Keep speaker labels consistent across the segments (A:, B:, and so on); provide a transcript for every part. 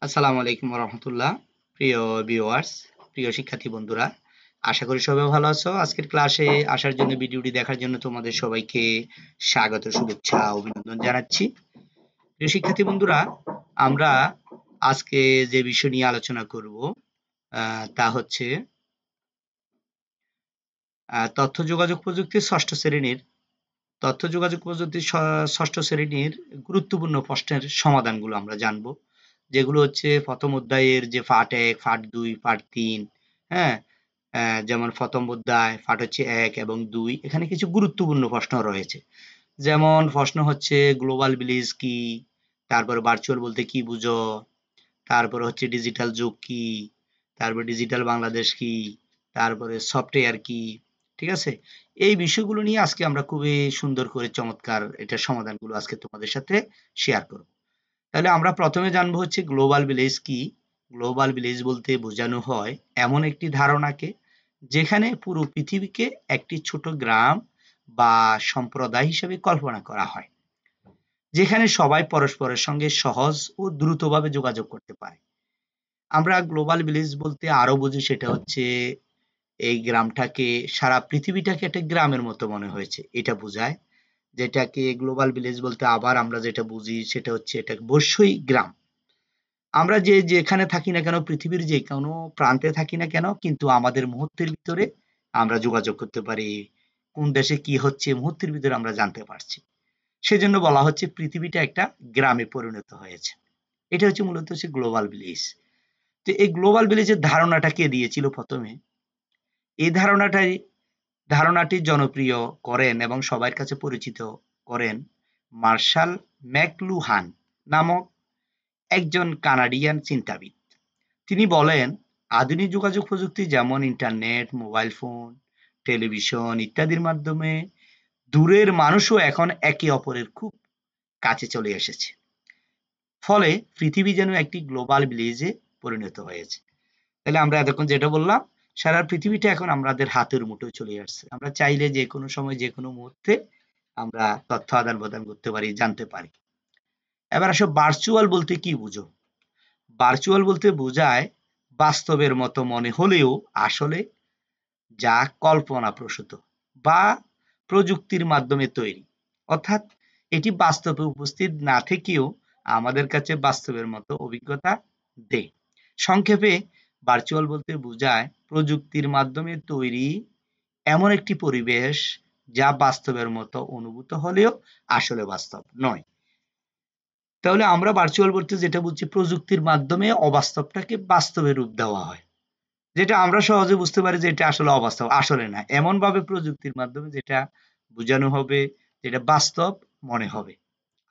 A: আসসালামু আলাইকুম রহমতুল্লাহ। প্রিয় ভিউয়ার্স, প্রিয় শিক্ষার্থী বন্ধুরা, আশা করি সবাই ভালো আছো। আজকের ক্লাসে আসার জন্য, ভিডিওটি দেখার জন্য তোমাদের সবাইকে স্বাগত, শুভেচ্ছা, অভিনন্দন জানাচ্ছি। প্রিয় শিক্ষার্থী বন্ধুরা, আমরা আজকে যে বিষয় নিয়ে আলোচনা করব তা হচ্ছে তথ্য যোগাযোগ প্রযুক্তির ষষ্ঠ শ্রেণীর গুরুত্বপূর্ণ প্রশ্নের সমাধানগুলো আমরা জানবো, যেগুলো হচ্ছে প্রথম অধ্যায়ের যে পার্ট 1, পার্ট 2, পার্ট 3। হ্যাঁ, যেমন প্রথম অধ্যায় পার্ট হচ্ছে 1 এবং 2, এখানে কিছু গুরুত্বপূর্ণ প্রশ্ন রয়েছে। যেমন প্রশ্ন হচ্ছে গ্লোবাল ভিলেজ কি, তারপর ভার্চুয়াল বলতে কি বুঝো, তারপর হচ্ছে ডিজিটাল যুগ কি, তারপর ডিজিটাল বাংলাদেশ কি, তারপরে সফটওয়্যার কি। ঠিক আছে, এই বিষয়গুলো নিয়ে আজকে আমরা খুবই সুন্দর করে চমৎকার এটার সমাধানগুলো আজকে তোমাদের সাথে শেয়ার করব। তাহলে আমরা প্রথমে জানবো হচ্ছে গ্লোবাল ভিলেজ কি। গ্লোবাল ভিলেজ বলতে বোঝানো হয় এমন একটি ধারণাকে যেখানে পুরো পৃথিবীকে একটি ছোট গ্রাম বা সম্প্রদায় হিসেবে কল্পনা করা হয়, যেখানে সবাই পরস্পরের সঙ্গে সহজ ও দ্রুতভাবে যোগাযোগ করতে পারে। আমরা গ্লোবাল ভিলেজ বলতে আরো বুঝি সেটা হচ্ছে এই গ্রামটাকে, সারা পৃথিবীটাকে একটা গ্রামের মতো মনে হয়েছে, এটা বোঝায়। যেটাকে গ্লোবাল ভিলেজ বলতে আবার আমরা যেটা বুঝি সেটা হচ্ছে এটা অবশ্যই গ্রাম। আমরা যেখানে থাকি না কেন, পৃথিবীর যে কোনো প্রান্তে থাকি না কেন, কিন্তু আমাদের মুহূর্তের ভিতরে আমরা যোগাযোগ করতে পারি। কোন দেশে কি হচ্ছে মুহূর্তের ভিতরে আমরা জানতে পারছি। সেজন্য বলা হচ্ছে পৃথিবীটা একটা গ্রামে পরিণত হয়েছে। এটা হচ্ছে মূলত হচ্ছে গ্লোবাল ভিলেজ। তো এই গ্লোবাল ভিলেজের ধারণাটা কে দিয়েছিল প্রথমে? এই ধারণাটি জনপ্রিয় করেন এবং সবার কাছে পরিচিত করেন মার্শাল ম্যাকলুহান নামক একজন কানাডিয়ান চিন্তাবিদ। তিনি বলেন, আধুনিক যোগাযোগ প্রযুক্তি যেমন ইন্টারনেট, মোবাইল ফোন, টেলিভিশন ইত্যাদির মাধ্যমে দূরের মানুষও এখন একে অপরের খুব কাছে চলে এসেছে। ফলে পৃথিবী যেন একটি গ্লোবাল ভিলেজে পরিণত হয়েছে। তাহলে আমরা এতক্ষণ যেটা বললাম, সারা পৃথিবীটা এখন আমাদের হাতের মুঠোয় চলে আসছে। আমরা চাইলে যে কোনো সময় যে কোনো মুহূর্তে আমরা তথ্য আদান প্রদান করতে পারি, জানতে পারি। এবার আসো, ভার্চুয়াল বলতে কি বুঝো? ভার্চুয়াল বলতে বোঝায় বাস্তবের মতো মনে হলেও আসলে যা কল্পনাপ্রসূত বা প্রযুক্তির মাধ্যমে তৈরি। অর্থাৎ এটি বাস্তবে উপস্থিত না থেকেও আমাদের কাছে বাস্তবের মতো অভিজ্ঞতা দেয়। সংক্ষেপে ভার্চুয়াল বলতে বোঝায় প্রযুক্তির মাধ্যমে তৈরি এমন একটি পরিবেশ যা বাস্তবের মতো অনুভূত হলেও আসলে বাস্তব নয়। তাহলে আমরা ভার্চুয়াল বলতে যেটা বুঝছি, প্রযুক্তির মাধ্যমে অবাস্তবটাকে বাস্তবে রূপ দেওয়া হয়। যেটা আমরা সহজে বুঝতে পারি যে এটা আসলে অবাস্তব, আসলে না। এমন ভাবে প্রযুক্তির মাধ্যমে যেটা বোঝানো হবে, যেটা বাস্তব মনে হবে,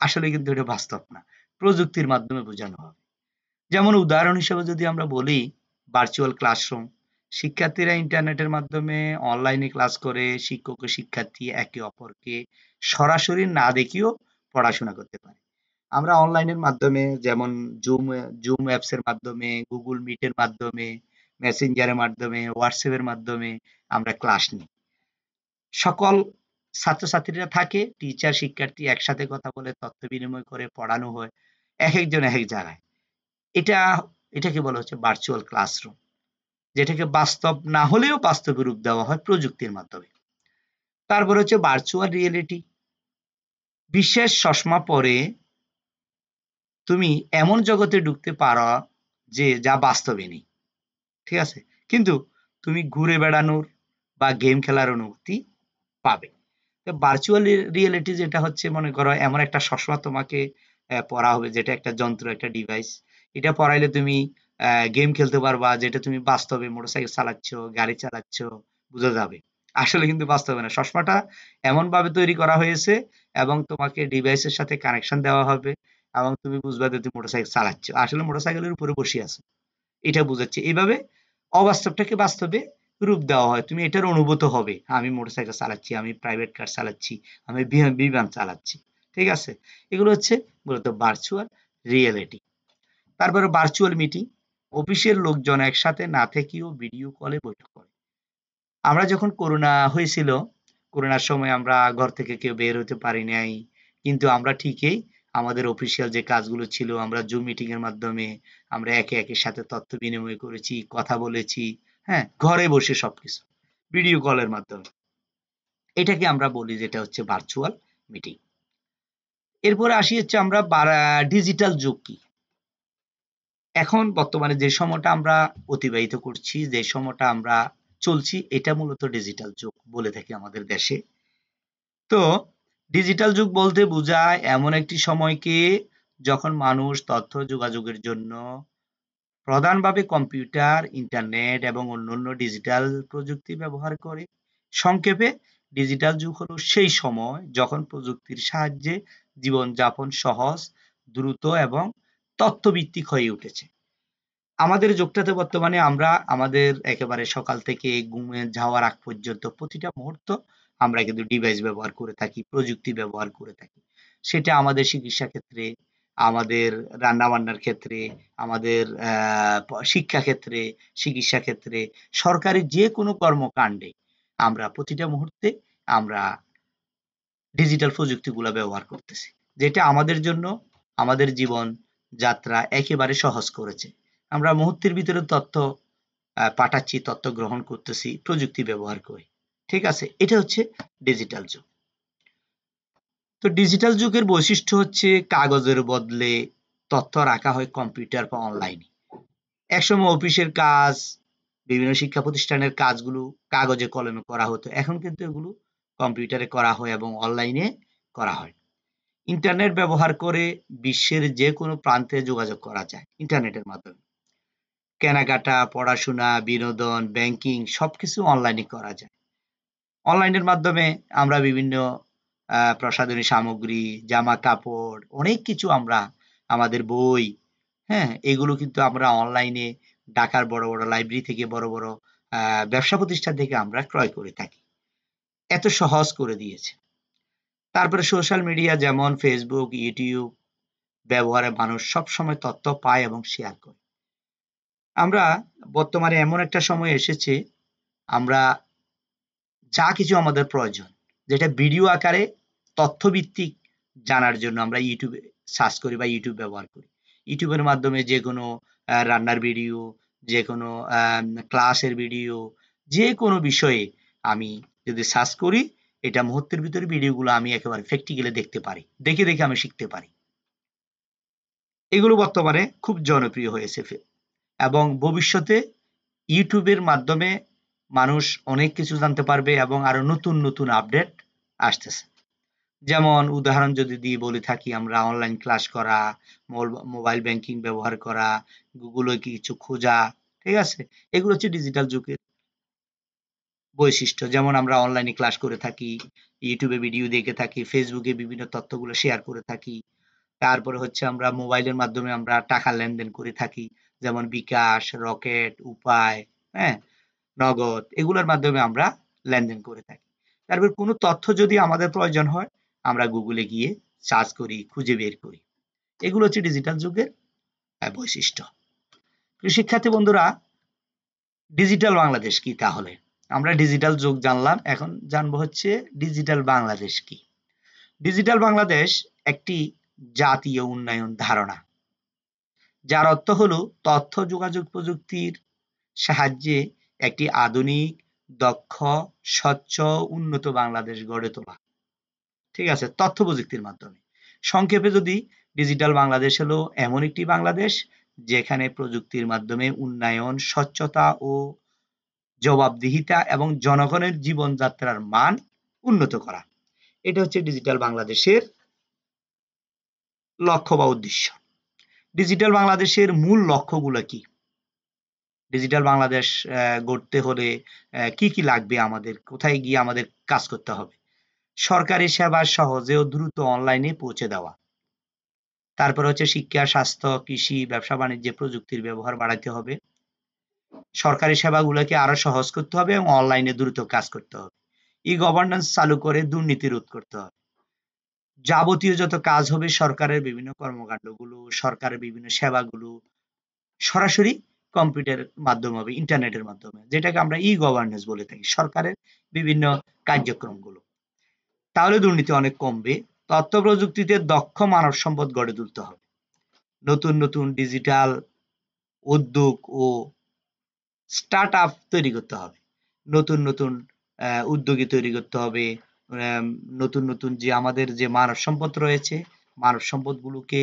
A: আসলে কিন্তু এটা বাস্তব না, প্রযুক্তির মাধ্যমে বোঝানো হবে। যেমন উদাহরণ হিসেবে যদি আমরা বলি, ভার্চুয়াল ক্লাসরুম, শিক্ষার্থীরা ইন্টারনেটের মাধ্যমে অনলাইনে ক্লাস করে, শিক্ষক ও শিক্ষার্থী একে অপরকে সরাসরি না দেখিয়েও পড়াশোনা করতে পারে। আমরা অনলাইনের মাধ্যমে যেমন জুম অ্যাপস এর মাধ্যমে, গুগল মিটের মাধ্যমে, মেসেঞ্জারের মাধ্যমে, হোয়াটসঅ্যাপের মাধ্যমে আমরা ক্লাস নিই। সকল ছাত্রছাত্রীরা থাকে, টিচার শিক্ষার্থী একসাথে কথা বলে, তথ্য বিনিময় করে, পড়ানো হয় একেকজন একেক জায়গায়। এটা এটাকে বলা হচ্ছে ভার্চুয়াল ক্লাসরুম, যেটাকে বাস্তব না হলেও বাস্তবে রূপ দেওয়া হয় প্রযুক্তির মাধ্যমে। তারপর হচ্ছে ভার্চুয়াল রিয়েলিটি। বিশেষ চশমা পরে তুমি এমন জগতে ঢুকতে পারো যে যা বাস্তবে নেই। ঠিক আছে? কিন্তু তুমি ঘুরে বেড়ানোর বা গেম খেলার অনুভূতি পাবে। তো ভার্চুয়াল রিয়েলিটি যেটা হচ্ছে, মনে করো এমন একটা চশমা তোমাকে পরা হবে, যেটা একটা যন্ত্র, একটা ডিভাইস। এটা পরাইলে তুমি গেম খেলতে পারবা, যেটা তুমি বাস্তবে মোটরসাইকেল চালাচ্ছ, গাড়ি চালাচ্ছ, বোঝা যাবে। আসলে কিন্তু বাস্তবে না। চশমাটা এমনভাবে তৈরি করা হয়েছে এবং তোমাকে ডিভাইসের সাথে কানেকশন দেওয়া হবে এবং তুমি বুঝবা যে তুমি মোটরসাইকেল চালাচ্ছ। আসলে মোটরসাইকেলের উপরে বসে আছো। এটা বোঝাচ্ছে। এভাবে অবাস্তবটাকে বাস্তবে রূপ দেওয়া হয়। তুমি এটার অনুভূত হবে। আমি মোটরসাইকেল চালাচ্ছি, আমি প্রাইভেট কার চালাচ্ছি, আমি বিমান চালাচ্ছি। ঠিক আছে? এগুলো হচ্ছে মূলত ভার্চুয়াল রিয়েলিটি। তারপরে ভার্চুয়াল মিটিং। অফিসের লোকজন একসাথে না থেকেও ভিডিও কলে বৈঠক করে। আমরা যখন করোনা হয়েছিল, করোনার সময় আমরা ঘর থেকে কেউ বের হতে পারি নাই। কিন্তু আমরা ঠিকই আমাদের অফিসিয়াল যে কাজগুলো ছিল আমরা জুম মিটিং এর মাধ্যমে আমরা একে একের সাথে তথ্য বিনিময় করেছি, কথা বলেছি, হ্যাঁ, ঘরে বসে সবকিছু ভিডিও কলের মাধ্যমে। এটাকে আমরা বলি যেটা হচ্ছে ভার্চুয়াল মিটিং। এরপরে আসি হচ্ছে আমরা ডিজিটাল যুগ কি। এখন বর্তমানে যে সময়টা আমরা অতিবাহিত করছি, যে সময়টা আমরা চলছি, এটা মূলত ডিজিটাল যুগ বলে থাকি আমাদের দেশে। তো ডিজিটাল যুগ বলতে বোঝায় এমন একটি সময়কে যখন মানুষ তথ্য যোগাযোগের জন্য প্রধানভাবে কম্পিউটার, ইন্টারনেট এবং অন্যান্য ডিজিটাল প্রযুক্তি ব্যবহার করে। সংক্ষেপে ডিজিটাল যুগ হলো সেই সময় যখন প্রযুক্তির সাহায্যে জীবনযাপন সহজ, দ্রুত এবং তথ্যভিত্তিক হয়ে উঠেছে। আমাদের যুগটাতে বর্তমানে আমরা আমাদের একেবারে সকাল থেকে ঘুমে যাওয়ার আগ পর্যন্ত প্রতিটা মুহূর্ত আমরা কিন্তু ডিভাইস ব্যবহার করে থাকি, প্রযুক্তি ব্যবহার করে থাকি। সেটা আমাদের চিকিৎসা ক্ষেত্রে, আমাদের রান্নাবান্নার ক্ষেত্রে, আমাদের শিক্ষা ক্ষেত্রে, চিকিৎসা ক্ষেত্রে, সরকারি যে কোনো কর্মকাণ্ডে আমরা প্রতিটা মুহূর্তে আমরা ডিজিটাল প্রযুক্তিগুলা ব্যবহার করতেছি। যেটা আমাদের জন্য আমাদের জীবন যাত্রা একেবারে সহজ করেছে। আমরা মুহূর্তের ভিতরে তথ্য পাঠাচ্ছি, তথ্য গ্রহণ করতেছি প্রযুক্তি ব্যবহার করে। ঠিক আছে? এটা হচ্ছে ডিজিটাল যুগ। তো ডিজিটাল যুগের বৈশিষ্ট্য হচ্ছে কাগজের বদলে তথ্য রাখা হয় কম্পিউটার বা অনলাইনে। একসময় অফিসের কাজ, বিভিন্ন শিক্ষা প্রতিষ্ঠানের কাজগুলো কাগজে কলমে করা হতো। এখন কিন্তু এগুলো কম্পিউটারে করা হয় এবং অনলাইনে করা হয়। ইন্টারনেট ব্যবহার করে বিশ্বের যে কোনো প্রান্তে যোগাযোগ করা যায় ইন্টারনেটের মাধ্যমে। কেনাকাটা, পড়াশোনা, বিনোদন, ব্যাংকিং সবকিছু অনলাইনে করা যায়। অনলাইনের মাধ্যমে আমরা বিভিন্ন প্রসাধনী সামগ্রী, জামা-কাপড় অনেক কিছু আমরা আমাদের বই, হ্যাঁ? এগুলো কিন্তু আমরা অনলাইনে ঢাকার বড়, বড় লাইব্রেরি থেকে বড়, বড় আ ব্যবসা প্রতিষ্ঠান থেকে আমরা ক্রয় করে থাকি। এত সহজ করে দিয়েছে। তারপরে সোশ্যাল মিডিয়া যেমন Facebook, YouTube ব্যবহারে মানুষ সবসময় তথ্য পায় এবং শেয়ার করে। আমরা বর্তমানে এমন একটা সময় এসেছে আমরা যা কিছু আমাদের প্রয়োজন, যেটা ভিডিও আকারে তথ্যভিত্তিক জানার জন্য আমরা YouTube এ সার্চ করি বা YouTube ব্যবহার করি। YouTube এর মাধ্যমে যেকোনো রান্নার ভিডিও, যেকোনো ক্লাসের ভিডিও, যেকোনো বিষয়ে আমি যদি সার্চ করি, এটা মুহূর্তের ভিতরে ভিডিওগুলো আমি একেবারে প্র্যাকটিক্যালি দেখতে পারি। দেখে, দেখে আমি শিখতে পারি। এগুলো বর্তমানে খুব জনপ্রিয় হয়েছে এবং ভবিষ্যতে YouTube এর মাধ্যমে মানুষ অনেক কিছু জানতে পারবে এবং আরো নতুন, নতুন আপডেট আসতেছে। যেমন উদাহরণ যদি দিয়ে বলে থাকি আমরা অনলাইন ক্লাস করা, মোবাইল ব্যাংকিং ব্যবহার করা, Google এ কিছু খোঁজা, ঠিক আছে? এগুলো হচ্ছে ডিজিটাল যুগের বৈশিষ্ট্য। যেমন আমরা অনলাইনে ক্লাস করে থাকি, YouTube এ ভিডিও দেখে থাকি, Facebook এ বিভিন্ন তথ্যগুলো শেয়ার করে থাকি। তারপরে হচ্ছে আমরা মোবাইলের মাধ্যমে আমরা টাকা লেনদেন করে থাকি। যেমন বিকাশ, রকেট, উপায়, হ্যাঁ? নগদ এগুলোর মাধ্যমে আমরা লেনদেন করে থাকি। তারপর কোনো তথ্য যদি আমাদের প্রয়োজন হয়, আমরা গুগলে গিয়ে সার্চ করি, খুঁজে বের করি। এগুলো হচ্ছে ডিজিটাল যুগের বৈশিষ্ট্য। প্রিয় শিক্ষার্থী বন্ধুরা, ডিজিটাল বাংলাদেশ কি তাহলে? আমরা ডিজিটাল যুগ জানলাম, এখন জানবো হচ্ছে ডিজিটাল বাংলাদেশ কি? ডিজিটাল বাংলাদেশ একটি জাতীয় উন্নয়ন ধারণা, যার অর্থ হলো তথ্য যোগাযোগ প্রযুক্তির সাহায্যে একটি আধুনিক, দক্ষ, স্বচ্ছ, উন্নত বাংলাদেশ গড়ে তোলা। ঠিক আছে? তথ্য প্রযুক্তির মাধ্যমে। সংক্ষেপে যদি ডিজিটাল বাংলাদেশ হলো এমন একটি বাংলাদেশ যেখানে প্রযুক্তির মাধ্যমে উন্নয়ন, স্বচ্ছতা ও জবাবদিহিতা এবং জনগণের জীবনযাত্রার মান উন্নত করা। এটা হচ্ছে ডিজিটাল বাংলাদেশের লক্ষ্য বা উদ্দেশ্য। ডিজিটাল বাংলাদেশের মূল লক্ষ্যগুলো কি? ডিজিটাল বাংলাদেশ গড়তে হলে কি, কি লাগবে আমাদের? কোথায় গিয়ে আমাদের কাজ করতে হবে? সরকারি সেবা সহজে ও দ্রুত অনলাইনে পৌঁছে দেওয়া। তারপরে হচ্ছে শিক্ষা, স্বাস্থ্য, কৃষি, ব্যবসা-বাণিজ্যে প্রযুক্তির ব্যবহার বাড়াইতে হবে। সরকারি সেবাগুলোকে আরো সহজ করতে হবে এবং অনলাইনে দ্রুত কাজ করতে হবে। ই-গভর্ন্যান্স চালু করে দুর্নীতি রোধ করতে হবে। যাবতীয় যত কাজ হবে সরকারের বিভিন্ন কর্মকাণ্ডগুলো, সরকারের বিভিন্ন সেবাগুলো সরাসরি কম্পিউটারের মাধ্যমে হবে, ইন্টারনেটের মাধ্যমে। যেটাকে আমরা ই-গভর্ন্যান্স বলে থাকি। সরকারের বিভিন্ন কার্যক্রমগুলো। তাহলে দুর্নীতি অনেক কমবে, তথ্য প্রযুক্তিতে দক্ষ মানব সম্পদ গড়ে তুলতে হবে। নতুন নতুন ডিজিটাল উদ্যোগ ও স্টার্ট আপ তৈরি করতে হবে। নতুন নতুন উদ্যোগী তৈরি করতে হবে। নতুন নতুন যে আমাদের যে মানব সম্পদ রয়েছে, মানব সম্পদগুলোকে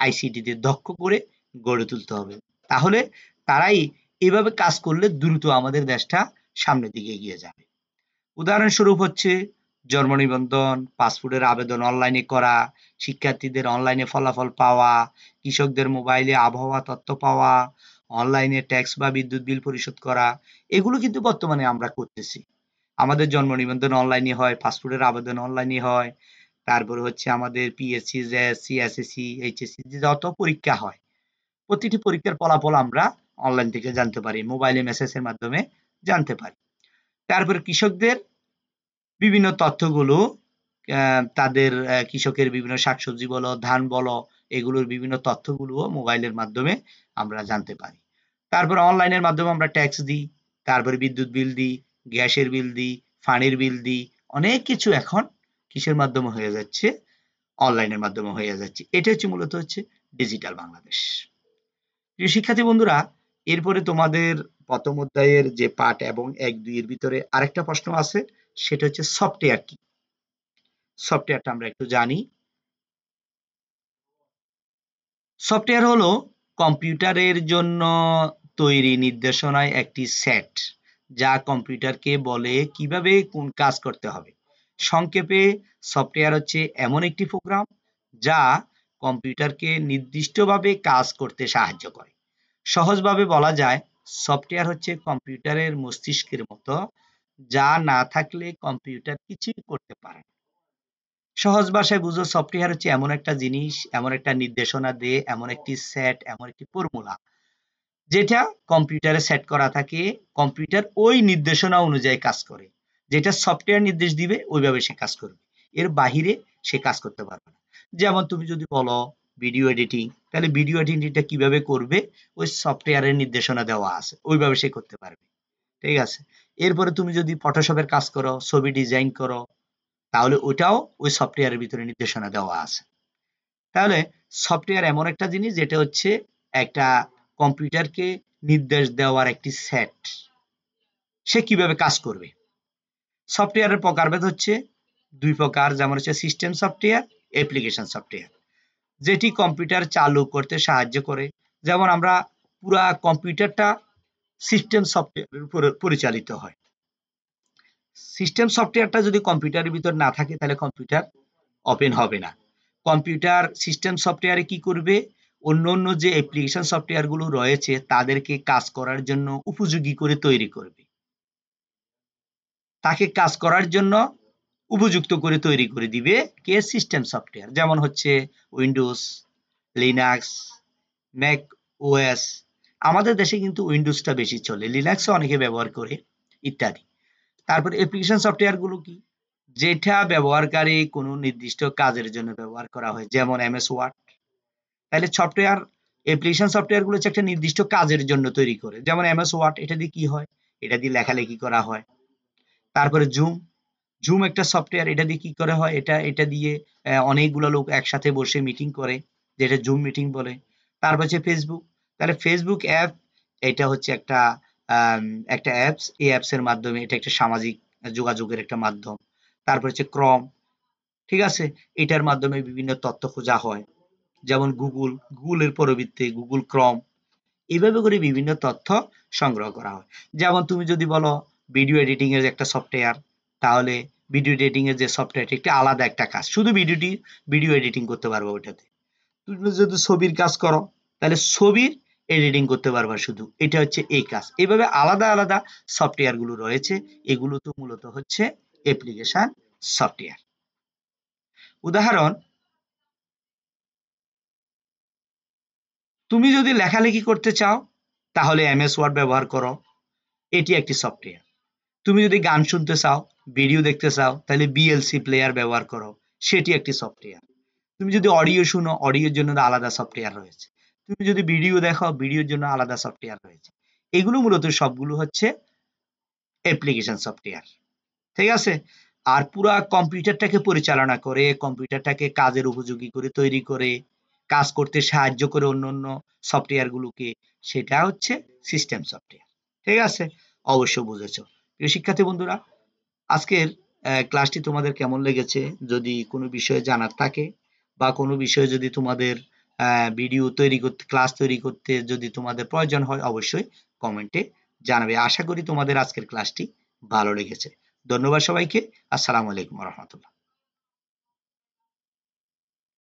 A: আইসিটিতে দক্ষ করে গড়ে তুলতে হবে। তাহলে তারাই এভাবে কাজ করলে দ্রুত আমাদের দেশটা সামনের দিকে এগিয়ে যাবে। উদাহরণস্বরূপ হচ্ছে জন্ম নিবন্ধন, পাসপোর্টের আবেদন অনলাইনে করা, শিক্ষার্থীদের অনলাইনে ফলাফল পাওয়া, কৃষকদের মোবাইলে আবহাওয়া তথ্য পাওয়া, অনলাইনে ট্যাক্স বা বিদ্যুৎ বিল পরিশোধ করা, এগুলো কিন্তু বর্তমানে আমরা করতেছি। আমাদের জন্ম নিবন্ধন অনলাইনে হয়, পাসপোর্টের আবেদন অনলাইনে হয়, তারপরে হচ্ছে আমাদের পিএসসি, জেএসসি, এসএসসি, এইচএসসি যত পরীক্ষা হয়, প্রতিটি পরীক্ষার ফলাফল আমরা অনলাইন থেকে জানতে পারি, মোবাইলে মেসেজের মাধ্যমে জানতে পারি। তারপরে কৃষকদের বিভিন্ন তথ্যগুলো তাদের কৃষকের বিভিন্ন শাকসবজি বলো, ধান বলো, এগুলোর বিভিন্ন তথ্যগুলো মোবাইলের মাধ্যমে আমরা জানতে পারি। তারপরে অনলাইনের মাধ্যমে আমরা ট্যাক্স দিই, তারপরে বিদ্যুৎ বিল দিই, গ্যাসের বিল দিই, পানির বিল দিই, অনেক কিছু এখন কিসের মাধ্যমে হয়ে যাচ্ছে? অনলাইনের মাধ্যমে হয়ে যাচ্ছে। এটা হচ্ছে মূলত হচ্ছে ডিজিটাল বাংলাদেশ। প্রিয় শিক্ষার্থী বন্ধুরা, এরপরে তোমাদের প্রথম অধ্যায়ের যে পাঠ এবং ১-২ এর ভিতরে আরেকটা প্রশ্ন আছে, সেটা হচ্ছে সফটওয়্যার কি? সফটওয়্যারটা আমরা একটু জানি। সফটওয়্যার হলো কম্পিউটারের জন্য তৈরি নির্দেশনায় একটি সেট, যা কম্পিউটারকে বলে কিভাবে কোন কাজ করতে হবে। সংক্ষেপে সফটওয়্যার হচ্ছে এমন একটি প্রোগ্রাম যা কম্পিউটারকে নির্দিষ্টভাবে কাজ করতে সাহায্য করে। সহজভাবে বলা যায়, সফটওয়্যার হচ্ছে কম্পিউটারের মস্তিষ্কের মতো, যা না থাকলে কম্পিউটার কিছুই করতে পারে না। সহজ ভাষায় বুঝো, সফটওয়্যার হচ্ছে এমন একটা জিনিস, এমন একটা নির্দেশনা দিয়ে, এমন একটি সেট, এমন একটি ফর্মুলা, যেটা কম্পিউটারে সেট করা থাকে, কম্পিউটার ওই নির্দেশনা অনুযায়ী কাজ করে। যেটা সফটওয়্যার নির্দেশ দিবে ওইভাবে সে কাজ করবে, এর বাহিরে সে কাজ করতে পারবে না। যেমন তুমি যদি বলো ভিডিও এডিটিং, তাহলে ভিডিও এডিটিংটা কিভাবে করবে, ওই সফটওয়্যারের নির্দেশনা দেওয়া আছে, ওইভাবে সে করতে পারবে। ঠিক আছে। এরপরে তুমি যদি ফটোশপের কাজ করো, ছবি ডিজাইন করো, তাহলে ওটাও ওই সফটওয়্যারের ভিতরে নির্দেশনা দেওয়া আছে। তাহলে সফটওয়্যার এমন একটা জিনিস যেটা হচ্ছে একটা কম্পিউটারকে নির্দেশ দেওয়ার একটি সেট, সে কিভাবে কাজ করবে। সফটওয়্যারের প্রকারভেদ হচ্ছে ২ প্রকার, যেমন হচ্ছে সিস্টেম সফটওয়্যার, অ্যাপ্লিকেশন সফটওয়্যার, যেটি কম্পিউটার চালু করতে সাহায্য করে। যেমন আমরা পুরা কম্পিউটারটা সিস্টেম সফটওয়্যারের উপরে পরিচালিত হয়। সিস্টেম সফটওয়্যারটা যদি কম্পিউটারের ভিতর না থাকে, তাহলে কম্পিউটার ওপেন হবে না। কম্পিউটার সিস্টেম সফটওয়্যারে কি করবে? অন্য যে অ্যাপ্লিকেশন সফটওয়্যার গুলো রয়েছে তাদেরকে কাজ করার জন্য উপযোগী করে তৈরি করবে। তাকে কাজ করার জন্য উপযুক্ত করে তৈরি করে দিবে কে? System software. যেমন হচ্ছে উইন্ডোজ, লিনাক্স, ম্যাক ওএস। আমাদের দেশে কিন্তু উইন্ডোজটা বেশি চলে, লিনাক্সও অনেকে ব্যবহার করে, ইত্যাদি। তারপর অ্যাপ্লিকেশন সফটওয়্যার গুলো কি? যেটা ব্যবহারকারী কোনো নির্দিষ্ট কাজের জন্য ব্যবহার করা হয়, যেমন এমএস ওয়ার্ড। তাহলে সফটওয়্যার, অ্যাপ্লিকেশন সফটওয়্যার গুলো হচ্ছে একটা নির্দিষ্ট কাজের জন্য তৈরি করে। যেমন এমএস ওয়ার্ড, এটা দিয়ে কি হয়? এটা দিয়ে লেখালেখি করা হয়। তারপরে জুম একটা সফটওয়্যার, এটা দিয়ে কি করা হয়? এটা দিয়ে অনেকগুলো লোক একসাথে বসে মিটিং করে, যেটা জুম মিটিং বলে। তারপর হচ্ছে ফেসবুক। তাহলে ফেসবুক অ্যাপ, এটা হচ্ছে একটা অ্যাপস। এই অ্যাপস এর মাধ্যমে এটা একটা সামাজিক যোগাযোগের একটা মাধ্যম। তারপর হচ্ছে ক্রম, ঠিক আছে? এটার মাধ্যমে বিভিন্ন তথ্য খোঁজা হয়। যেমন গুগলের পরবর্তী গুগল ক্রম, এভাবে করে বিভিন্ন তথ্য সংগ্রহ করা হয়। যেমন তুমি যদি বলো ভিডিও এডিটিং এর একটা সফটওয়্যার, তাহলে ভিডিও এডিটিং এর যে সফটওয়্যার, এটা আলাদা একটা কাজ, শুধু ভিডিও এডিটিং করতে পারবো ওটাতে। তুমি যদি ছবির কাজ করো, তাহলে ছবির এডিটিং করতে পারবা শুধু, এটা হচ্ছে এই কাজ। এইভাবে আলাদা আলাদা সফটওয়্যার গুলো রয়েছে, এগুলো তো মূলত হচ্ছে অ্যাপ্লিকেশন সফটওয়্যার। উদাহরণ, তুমি যদি লেখালেখি করতে চাও, তাহলে এমএস ওয়ার্ড ব্যবহার করো, এটি একটি সফটওয়্যার। তুমি যদি গান শুনতে চাও, ভিডিও দেখতে চাও, তাহলে বিএলসি প্লেয়ার ব্যবহার করো, সেটি একটি সফটওয়্যার। তুমি যদি অডিও শুনো, অডিওর জন্য আলাদা সফটওয়্যার রয়েছে। তুমি যদি ভিডিও দেখো, ভিডিওর জন্য আলাদা সফটওয়্যার রয়েছে। এগুলো মূলত সবগুলো হচ্ছে অ্যাপ্লিকেশন সফটওয়্যার। ঠিক আছে? আর পুরা কম্পিউটারটাকে পরিচালনা করে, কম্পিউটারটাকে কাজের উপযোগী করে তৈরি করে, কাজ করতে সাহায্য করে অন্য সফটওয়্যার গুলোকে, সেটা হচ্ছে সিস্টেম সফটওয়্যার। ঠিক আছে? অবশ্য বুঝেছো। প্রিয় শিক্ষার্থী বন্ধুরা, আজকের ক্লাসটি তোমাদের কেমন লেগেছে? যদি কোনো বিষয়ে জানার থাকে বা কোনো বিষয়ে যদি তোমাদের ভিডিও তৈরি করতে, ক্লাস তৈরি করতে যদি তোমাদের প্রয়োজন হয়, অবশ্যই কমেন্টে জানাবে। আশা করি তোমাদের আজকের ক্লাসটি ভালো লেগেছে। ধন্যবাদ সবাইকে। আসসালামু আলাইকুম ওয়া রাহমাতুল্লাহ।